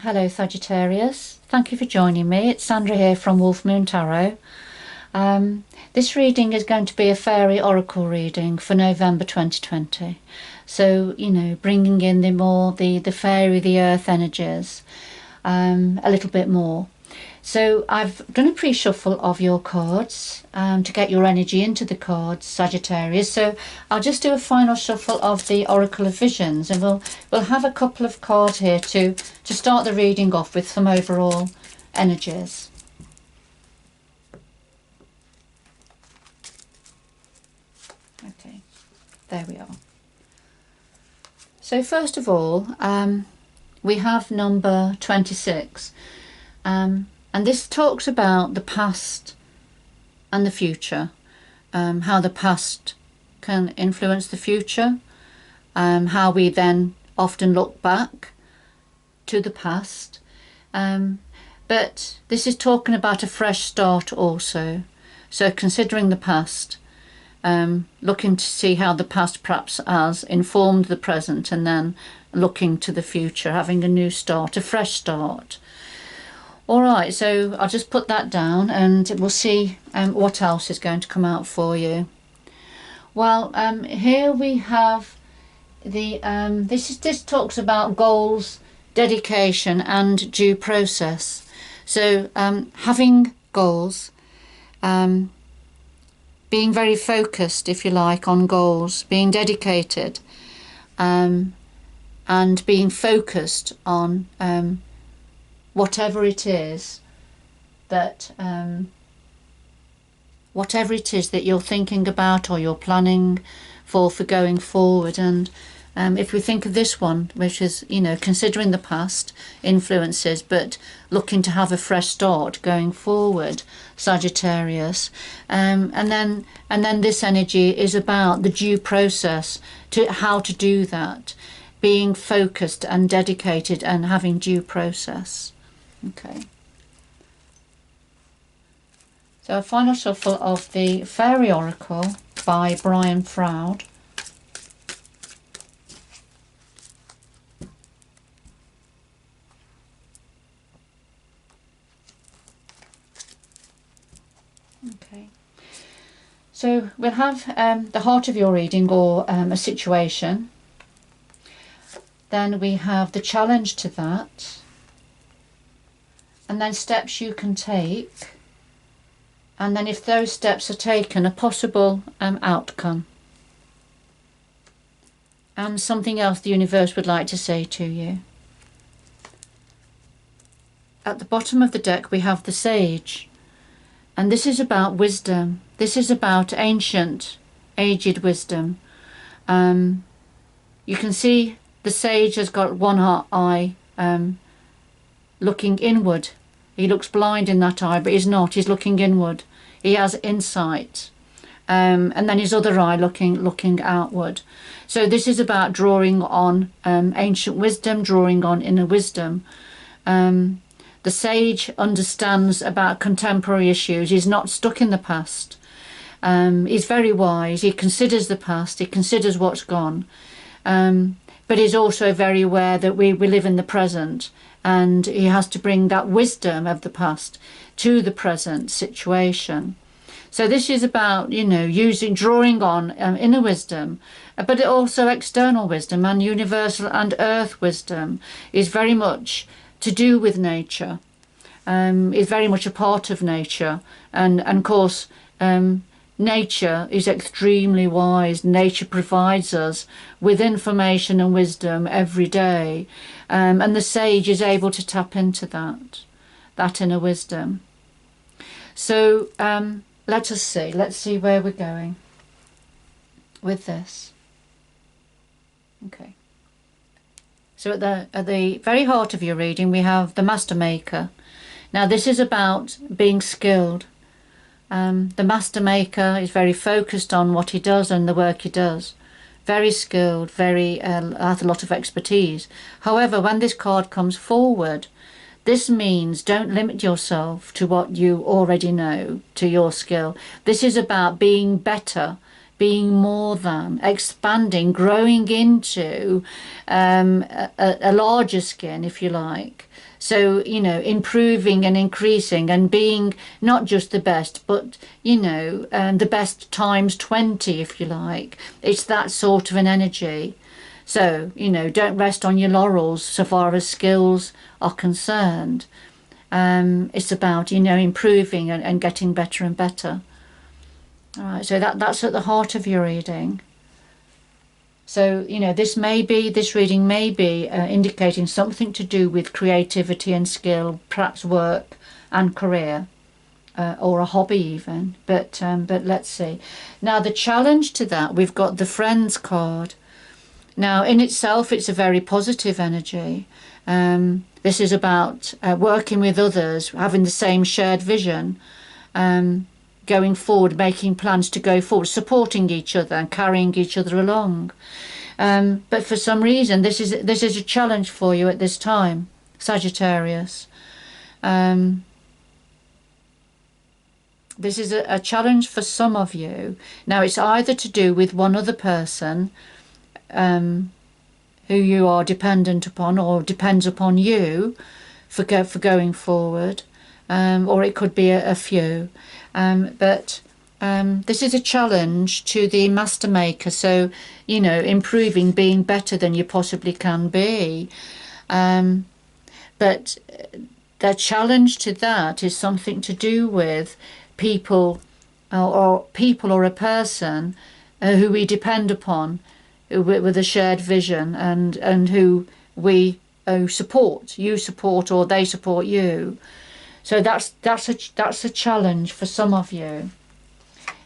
Hello Sagittarius, thank you for joining me. It's Sandra here from Wolf Moon Tarot. This reading is going to be a fairy oracle reading for November 2020. So, bringing in the fairy, the earth energies a little bit more. So I've done a pre-shuffle of your cards to get your energy into the cards, Sagittarius. So I'll just do a final shuffle of the Oracle of Visions, and we'll have a couple of cards here to start the reading off with some overall energies. Okay, there we are. So first of all, we have number 26. And this talks about the past and the future, how the past can influence the future, how we then often look back to the past. But this is talking about a fresh start also. So considering the past, looking to see how the past perhaps has informed the present, and then looking to the future, having a new start, a fresh start. Alright, so I'll just put that down and we'll see what else is going to come out for you. Well, here we have the this talks about goals, dedication and due process. So having goals, being very focused, if you like, on goals, being dedicated, and being focused on whatever it is that you're thinking about or you're planning for going forward. And if we think of this one, which is considering the past influences but looking to have a fresh start going forward, Sagittarius, and then this energy is about the due process, to how to do that, being focused and dedicated and having due process. Okay, so a final shuffle of the Fairy Oracle by Brian Froud. Okay, so we'll have the heart of your reading, or a situation. Then we have the challenge to that. And then steps you can take, and then if those steps are taken, a possible outcome, and something else the universe would like to say to you. At the bottom of the deck we have the Sage, and this is about wisdom. This is about ancient, aged wisdom. You can see the Sage has got one eye looking inward. He looks blind in that eye, but he's not. He's looking inward. He has insight. And then his other eye looking outward. So this is about drawing on ancient wisdom, drawing on inner wisdom. The Sage understands about contemporary issues. He's not stuck in the past. He's very wise. He considers the past. He considers what's gone. But he's also very aware that we live in the present, and he has to bring that wisdom of the past to the present situation. So this is about, drawing on inner wisdom, but also external wisdom, and universal and earth wisdom is very much to do with nature, is very much a part of nature, and of course nature is extremely wise. Nature provides us with information and wisdom every day, and the Sage is able to tap into that inner wisdom. So let's see where we're going with this. Okay, so at the very heart of your reading we have the Master Maker. Now this is about being skilled. The Master Maker is very focused on what he does and the work he does. Very skilled, has a lot of expertise. However, when this card comes forward, this means don't limit yourself to what you already know, to your skill. This is about being better, being more than, expanding, growing into a larger skin, if you like. So, you know, improving and increasing and being not just the best, but, you know, the best times 20, if you like. It's that sort of an energy. So, you know, don't rest on your laurels so far as skills are concerned. It's about, you know, improving and getting better and better. All right, so that's at the heart of your reading. So, you know, this reading may be indicating something to do with creativity and skill, perhaps work and career, or a hobby even. But let's see. Now, the challenge to that, we've got the Friends card. Now, in itself, it's a very positive energy. This is about working with others, having the same shared vision, going forward, making plans to go forward, supporting each other and carrying each other along. But for some reason, this is a challenge for you at this time, Sagittarius. This is a challenge for some of you. Now, it's either to do with one other person who you are dependent upon or depends upon you for going forward, or it could be a few. But this is a challenge to the master maker, so, you know, improving, being better than you possibly can be. But the challenge to that is something to do with people or a person who we depend upon, with a shared vision, and who we support. You support, or they support you. So that's a challenge for some of you.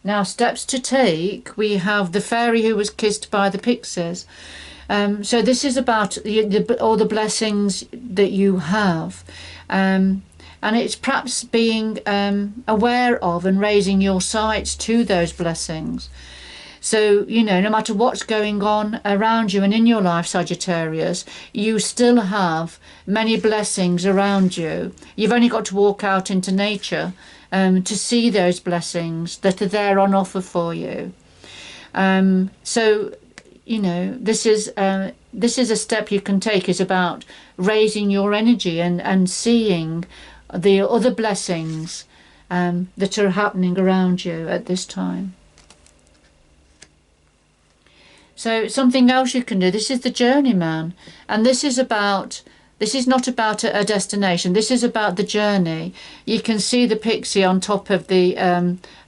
Now, steps to take. We have the fairy who was kissed by the pixies. So this is about all the blessings that you have, and it's perhaps being aware of and raising your sights to those blessings. So, you know, no matter what's going on around you and in your life, Sagittarius, you still have many blessings around you. You've only got to walk out into nature to see those blessings that are there on offer for you. So, you know, this is a step you can take. Is about raising your energy and seeing the other blessings that are happening around you at this time. So something else you can do. This is the journeyman, and this is not about a destination. This is about the journey. You can see the pixie on top of the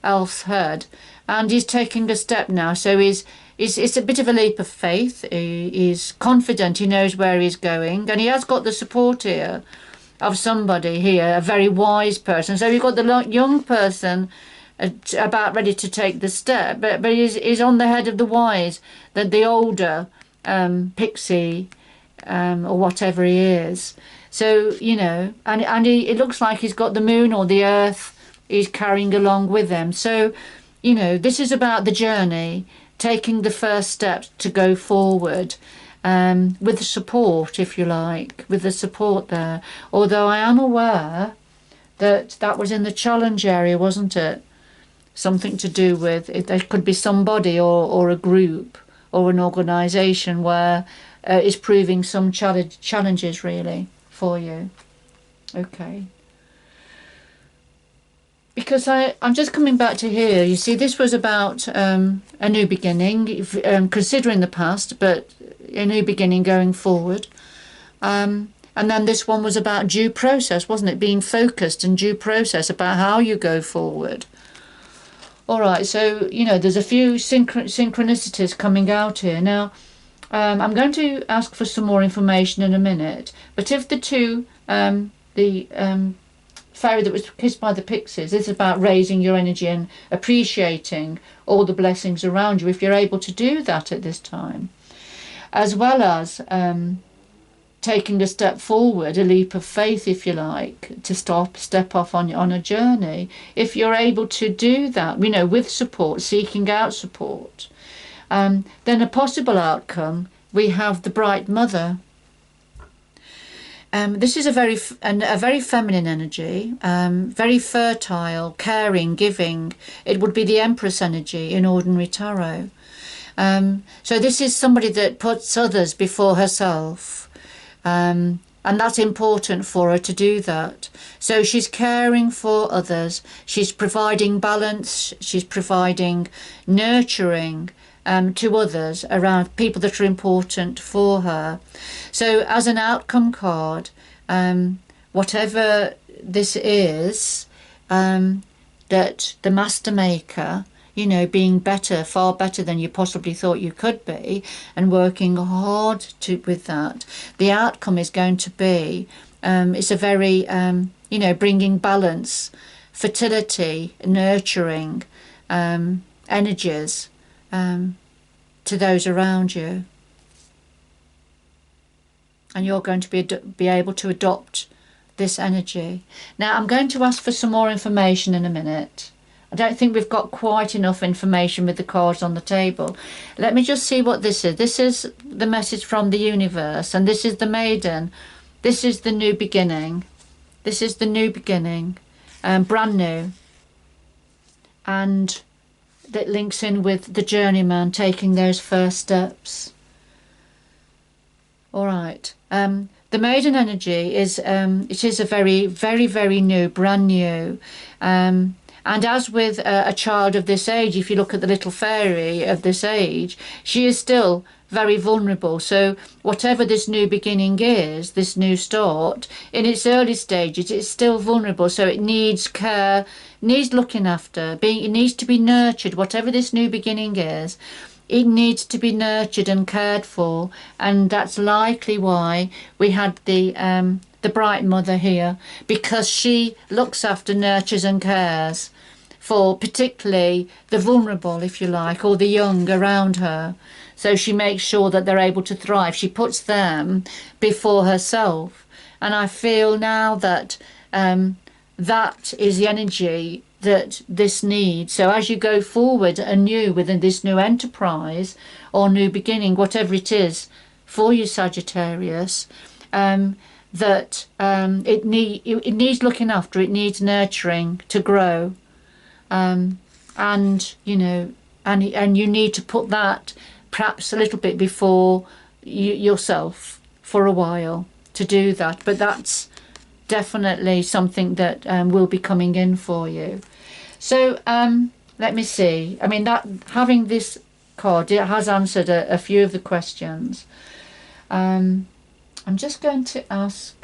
elf's head, and he's taking a step now. So it's a bit of a leap of faith. He's confident. He knows where he's going, and he has got the support here of somebody here, a very wise person. So you've got the young person about ready to take the step, but he's on the head of the wise, the older pixie, or whatever he is. So, you know, and it looks like he's got the moon or the earth he's carrying along with him. So, you know, this is about the journey, taking the first steps to go forward, with the support, if you like, with the support there. Although I am aware that was in the challenge area, wasn't it? Something to do with it. There could be somebody or a group or an organisation where is proving some challenges really for you. Okay. Because I'm just coming back to here. You see, this was about a new beginning, considering the past, but a new beginning going forward. And then this one was about due process, wasn't it? Being focused and due process about how you go forward. All right, so, you know, there's a few synchronicities coming out here. Now, I'm going to ask for some more information in a minute, but if the two, the fairy that was kissed by the pixies, is about raising your energy and appreciating all the blessings around you, if you're able to do that at this time, as well as taking a step forward, a leap of faith, if you like, to step off on a journey. If you're able to do that, you know, with support, seeking out support, then a possible outcome, we have the bright mother. This is a very feminine energy, very fertile, caring, giving. It would be the Empress energy in ordinary tarot. So this is somebody that puts others before herself, and that's important for her to do that. So she's caring for others, she's providing balance, she's providing nurturing to others around people that are important for her. So as an outcome card, whatever this is, that the master maker, you know, being better, far better than you possibly thought you could be, and working hard with that, the outcome is going to be, it's a very, you know, bringing balance, fertility, nurturing energies to those around you. And you're going to be able to adopt this energy. Now, I'm going to ask for some more information in a minute. I don't think we've got quite enough information with the cards on the table. Let me just see what this is. This is the message from the universe, and this is the maiden. This is the new beginning. This is the new beginning, brand new. And that links in with the journeyman taking those first steps. All right. The maiden energy is it is a very, very, very new, brand new. And as with a child of this age, if you look at the little fairy of this age, she is still very vulnerable. So whatever this new beginning is, this new start, in its early stages, it's still vulnerable. So it needs care, needs looking after, it needs to be nurtured. Whatever this new beginning is, it needs to be nurtured and cared for. And that's likely why we had the bright mother here, because she looks after, nurtures and cares for particularly the vulnerable, if you like, or the young around her. So she makes sure that they're able to thrive. She puts them before herself. And I feel now that that is the energy that this needs. So as you go forward anew within this new enterprise or new beginning, whatever it is for you, Sagittarius, that it needs looking after, it needs nurturing to grow, and you know, and you need to put that perhaps a little bit before yourself for a while to do that. But that's definitely something that will be coming in for you. So let me see. I mean, that having this card, it has answered a few of the questions. I'm just going to ask,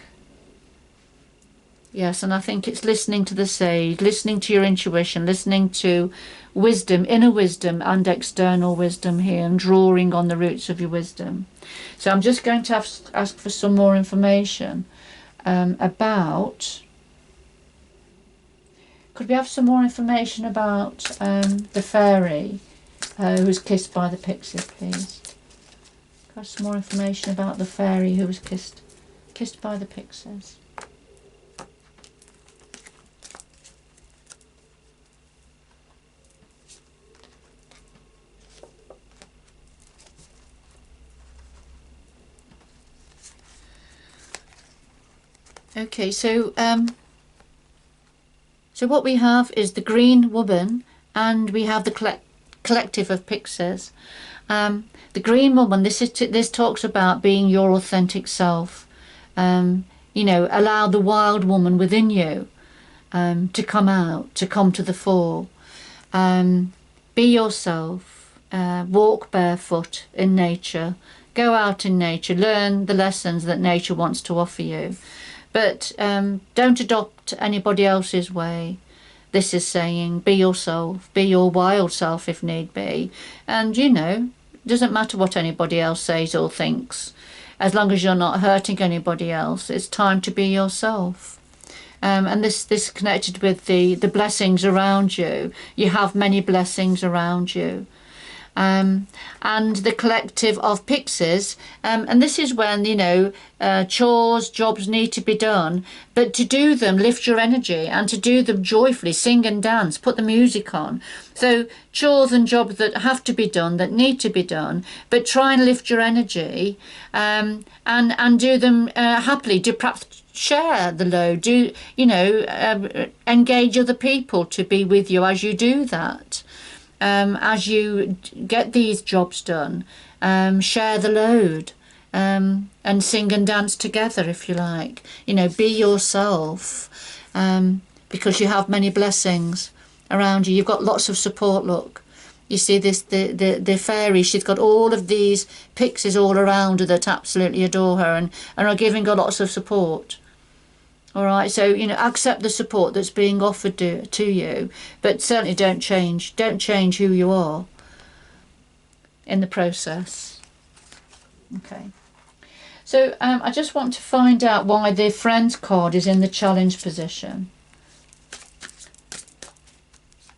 yes, and I think it's listening to the sage, listening to your intuition, listening to wisdom, inner wisdom and external wisdom here, and drawing on the roots of your wisdom. So I'm just going to ask for some more information about, could we have some more information about the fairy who was kissed by the pixie, please? Got some more information about the fairy who was kissed by the pixies. Okay, so what we have is the green woman, and we have the collective of pixies. The green woman, this talks about being your authentic self. You know, allow the wild woman within you to come out, to come to the fore. Be yourself. Walk barefoot in nature. Go out in nature. Learn the lessons that nature wants to offer you. But don't adopt anybody else's way. This is saying be yourself, be your wild self if need be. And, you know, it doesn't matter what anybody else says or thinks. As long as you're not hurting anybody else, it's time to be yourself. And this connected with the blessings around you. You have many blessings around you. and the collective of pixies, and this is when, you know, chores, jobs need to be done, but to do them, lift your energy, and to do them joyfully, sing and dance, put the music on. So chores and jobs that have to be done, that need to be done, but try and lift your energy, and do them happily. Do perhaps share the load, do, you know, engage other people to be with you as you do that. As you get these jobs done, share the load, and sing and dance together, if you like. You know, be yourself, because you have many blessings around you. You've got lots of support. Look, you see this, the fairy, she's got all of these pixies all around her that absolutely adore her and are giving her lots of support. All right, so, you know, accept the support that's being offered to you, but certainly don't change who you are in the process. Okay, so I just want to find out why the Friends card is in the challenge position.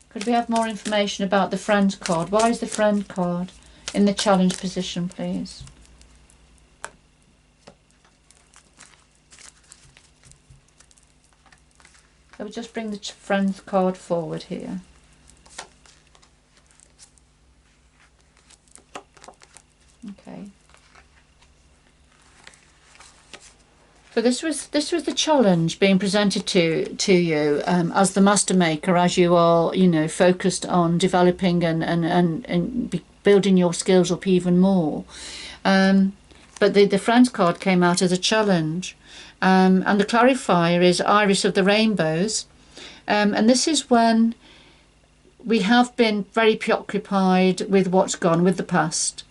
Could we have more information about the Friends card? Why is the Friend card in the challenge position, please? I will just bring the Friends card forward here. Okay. So this was the challenge being presented to you as the master maker, as you are, you know, focused on developing and building your skills up even more. But the Friends card came out as a challenge. And the clarifier is Iris of the Rainbows, and this is when we have been very preoccupied with what's gone, with the past,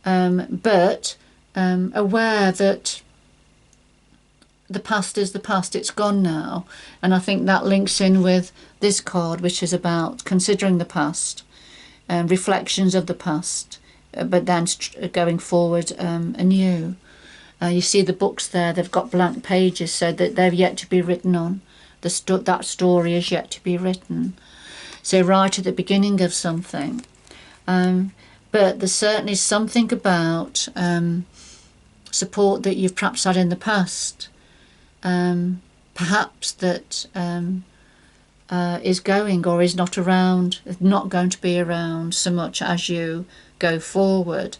but aware that the past is the past, it's gone now. And I think that links in with this card, which is about considering the past, reflections of the past, but then going forward anew. You see the books there, they've got blank pages, so that they're yet to be written on. That story is yet to be written. So right at the beginning of something. But there's certainly something about support that you've perhaps had in the past. Perhaps that is going or is not around, not going to be around so much as you go forward.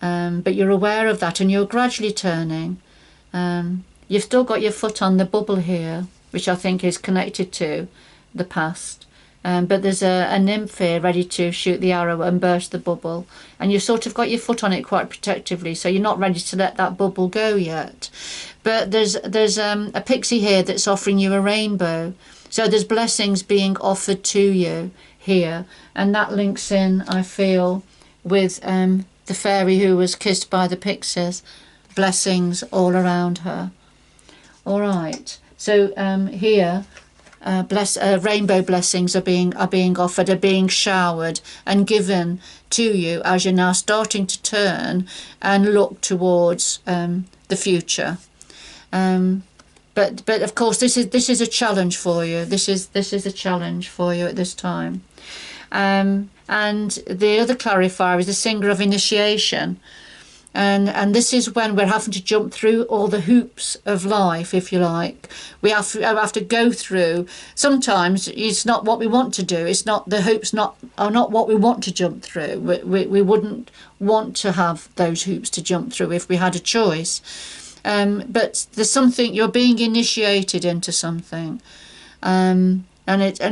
But you're aware of that and you're gradually turning. You've still got your foot on the bubble here, which I think is connected to the past. But there's a nymph here ready to shoot the arrow and burst the bubble. And you've sort of got your foot on it quite protectively, so you're not ready to let that bubble go yet. But there's a pixie here that's offering you a rainbow. So there's blessings being offered to you here. And that links in, I feel, with the fairy who was kissed by the pixies. Blessings all around her. All right. So here, rainbow blessings are being offered, are being showered and given to you as you're now starting to turn and look towards the future. But of course, this is a challenge for you. This is a challenge for you at this time. And the other clarifier is the singer of initiation. And this is when we're having to jump through all the hoops of life, if you like. We have to go through. Sometimes it's not what we want to do. It's not, the hoops are not what we want to jump through. We wouldn't want to have those hoops to jump through if we had a choice. But there's something, you're being initiated into something. And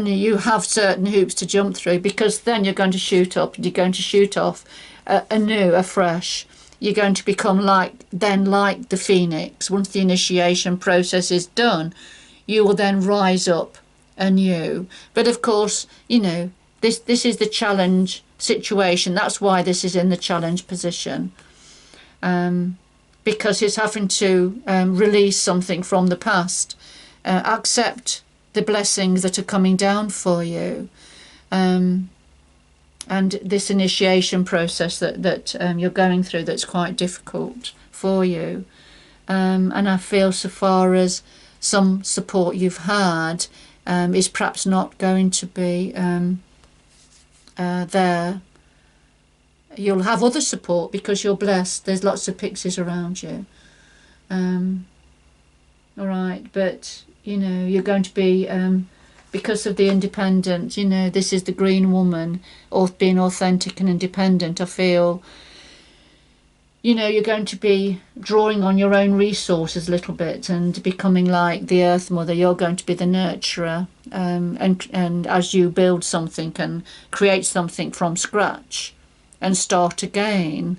you have certain hoops to jump through, because then you're going to shoot up and you're going to shoot off anew, afresh. You're going to become like the phoenix. Once the initiation process is done, you will then rise up anew. But of course, you know, this is the challenge situation. That's why this is in the challenge position. Because it's having to release something from the past. Accept the blessings that are coming down for you. And this initiation process that you're going through that's quite difficult for you. And I feel, so far as some support you've had is perhaps not going to be there You'll have other support because you're blessed. There's lots of pixies around you. All right, but you know, you're going to be because of the independent, you know, this is the green woman, or being authentic and independent. I feel, you know, you're going to be drawing on your own resources a little bit and becoming like the Earth Mother. You're going to be the nurturer, and as you build something and create something from scratch and start again,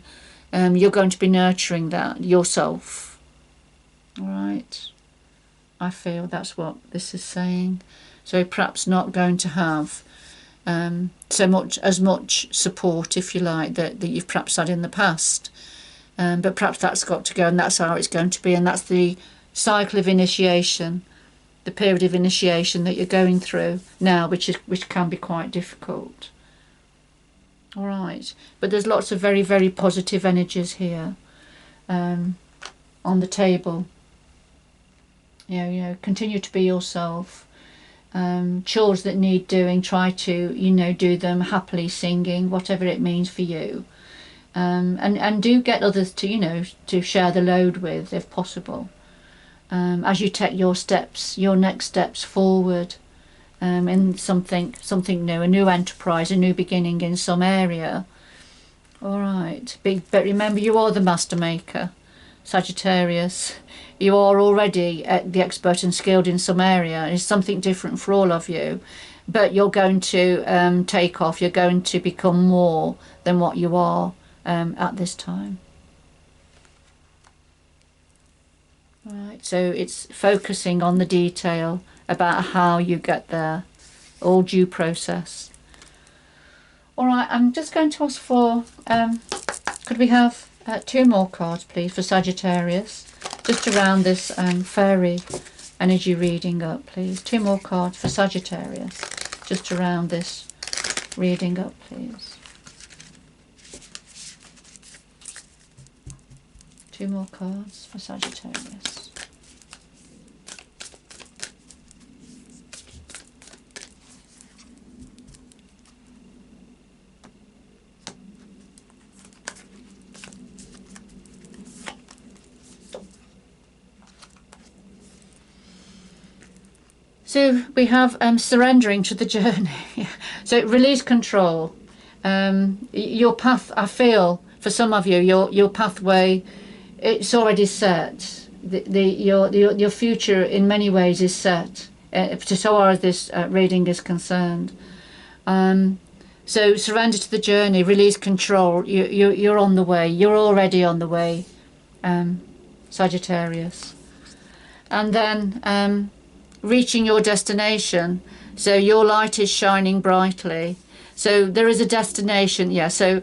you're going to be nurturing that yourself. All right, I feel that's what this is saying. So perhaps not going to have as much support, if you like, that you've perhaps had in the past. But perhaps that's got to go, and that's how it's going to be, and that's the cycle of initiation, the period of initiation that you're going through now, which can be quite difficult. All right, but there's lots of very, very positive energies here on the table. You know, continue to be yourself. Chores that need doing, try to, you know, do them happily, singing, whatever it means for you. And do get others to, you know, to share the load with, if possible, as you take your next steps forward in something new, a new enterprise, a new beginning in some area. All right, but remember, you are the master maker, Sagittarius. You are already the expert and skilled in some area. It's something different for all of you, but you're going to take off. You're going to become more than what you are at this time. Right, so it's focusing on the detail about how you get there, all due process. All right, I'm just going to ask for, could we have 2 more cards, please, for Sagittarius, just to round this fairy energy reading up, please. 2 more cards for Sagittarius, just to round this reading up, please. 2 more cards for Sagittarius. So we have surrendering to the journey. So release control. Your path, I feel, for some of you, your pathway, it's already set. Your future in many ways is set, so far as this reading is concerned. So surrender to the journey, release control. You're on the way. You're already on the way, Sagittarius. And then reaching your destination. So your light is shining brightly. So there is a destination, yeah. So,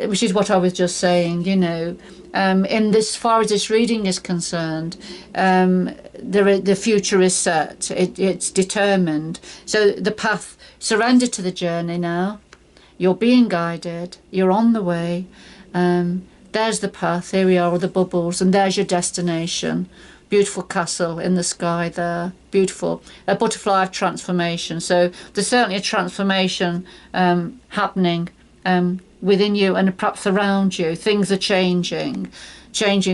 which is what I was just saying, you know. In this, far as this reading is concerned, the future is set. It's determined. So the path, surrender to the journey now. You're being guided. You're on the way. There's the path. Here we are with the bubbles, and there's your destination. Beautiful castle in the sky there. Beautiful. A butterfly of transformation. So there's certainly a transformation happening within you and perhaps around you. Things are changing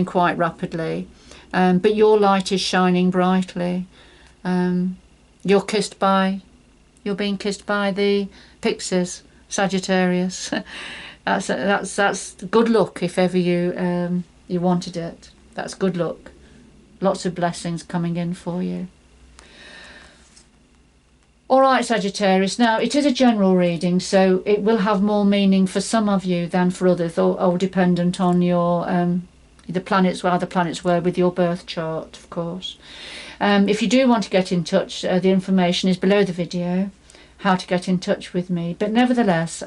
quite rapidly. But your light is shining brightly. You're being kissed by the pixies, Sagittarius. that's good luck if ever you wanted it. That's good luck. Lots of blessings coming in for you. All right, Sagittarius. Now, it is a general reading, so it will have more meaning for some of you than for others, all dependent on your the planets, how the planets were with your birth chart, of course. If you do want to get in touch, the information is below the video, how to get in touch with me. But nevertheless,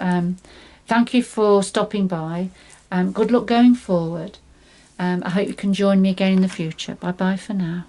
thank you for stopping by. Good luck going forward. I hope you can join me again in the future. Bye bye for now.